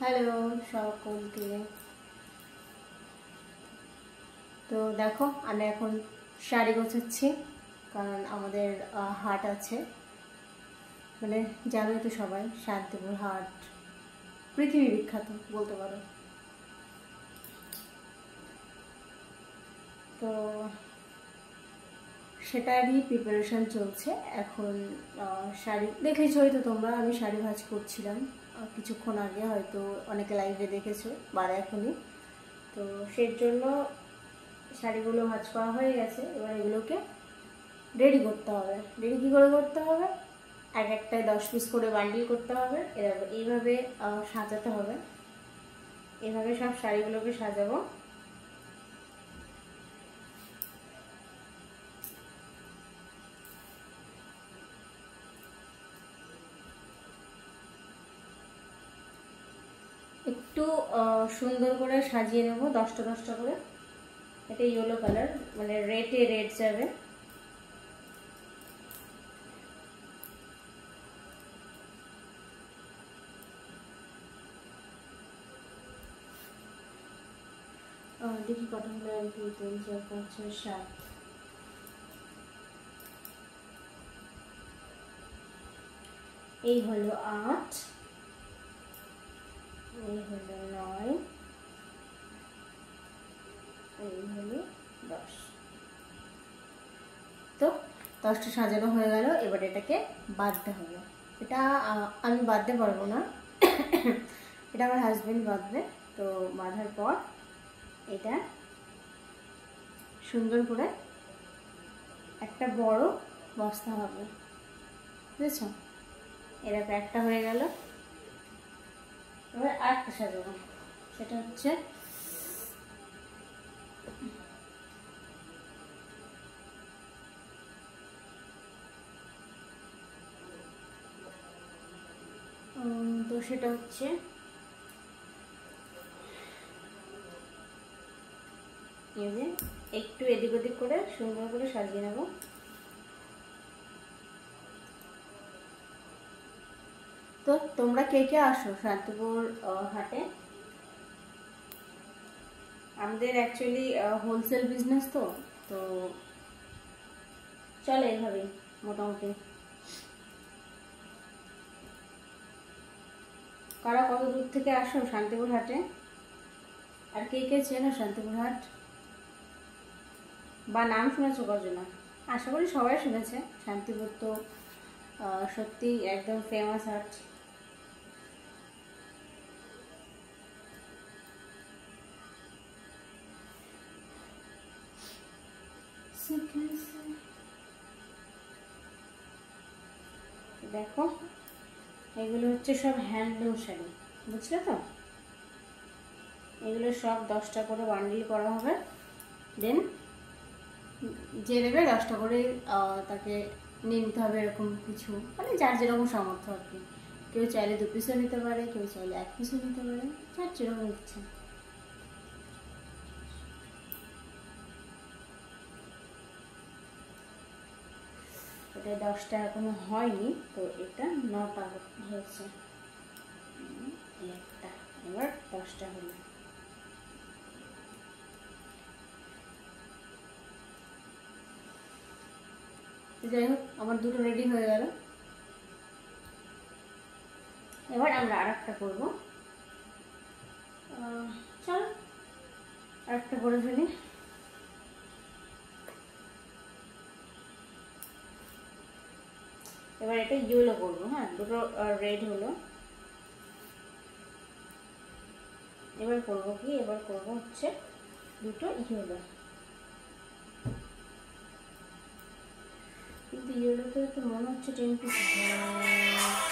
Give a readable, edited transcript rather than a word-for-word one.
Hello সকলকে। তো দেখো আমি এখন শাড়ি গোছাচ্ছি, কারণ আমাদের হাট আছে, মানে জানোই তো সবাই শান্তিপুর হাট পৃথিবী বিখ্যাত বলতে পারো। তো সেটারই প্রিপারেশন চলছে এখন। শাড়ি দেখেছোই তো তোমরা, আমি শাড়ি ভাঁজ করছিলাম কিছুক্ষণ আগে, হয়তো অনেকে লাইভে দেখেছো বা দেখোনি। তো সেই জন্য শাড়িগুলো ভাঁজ করা হয়ে গেছে, এবার এগুলোকে রেডি করতে হবে। রেডি কী করে করতে হবে? এক একটায় 10 পিস করে বান্ডিল করতে হবে, এইভাবে সাজাতে হবে। এইভাবে সব শাড়িগুলোকে সাজাবো। একটু সুন্দর করে সাজিয়ে নেবো 10টা 10টা করে। এটা ইয়েলো কালার, মানে রেডে রেড যাবে। দেখি কটা হলো, 1 2 3 4 5 6 7। এই হলো 8, এই হলো 9, এই হলো 10। তো 10টা সাজানো হয়ে গেল, এবার এটাকে বাঁধতে হবে। এটা আমি বাঁধতে পারবো না, এটা আমার হাজবেন্ড বাঁধবে। তো বাঁধার পর এটা সুন্দর করে একটা বড় বস্তা হবে, বুঝেছ? এরকম একটা হয়ে গেল। এবার আরেকটা সাজাবো, সেটা হচ্ছে তো সেটা হচ্ছে একটু এদিক ওদিক করে সুন্দর করে সাজিয়ে নেব। তো তোমরা কে কে আসো শান্তিপুর হাটে? আমাদের অ্যাকচুয়ালি হোলসেল বিজনেস, তো তো চলে এইভাবেই মোটামুটি। কারা কত দূর থেকে আসো শান্তিপুর হাটে, আর কে কে চেনো শান্তিপুর হাট, বা নাম শুনেছো কজনা? আশা করি সবাই শুনেছে। শান্তিপুর তো সত্যি একদম ফেমাস হাট। দেখো এগুলো হচ্ছে সব হ্যান্ডলুম শাড়ি, বুঝলে তো? এগুলো সব 10টা করে বান্ডিল করা হবে। দেন যে নেবে 10টা করে তাকে নিয়ে নিতে হবে, এরকম কিছু, মানে যার যেরকম সামর্থ্য আর কি। কেউ চাইলে 2 পিসও নিতে পারে, কেউ চাইলে 1 পিসও নিতে পারে, যার যেরকম ইচ্ছা। এটা 10টা এখনো হয়নি, তো এটা 9টা হয়েছে। একটা, এবার 10টা হলো। যাই হোক, আমার দুটো রেডি হয়ে গেল। এবার আমরা আরেকটা করবো। চল আরেকটা করে ফেলি। এবার এটা ইয়েলো করবো। হ্যাঁ, দুটো রেড হলো। এবার করবো কি, এবার করবো হচ্ছে দুটো ইয়েলো। কিন্তু ইয়েলোতে তো মনে হচ্ছে 10 পিস।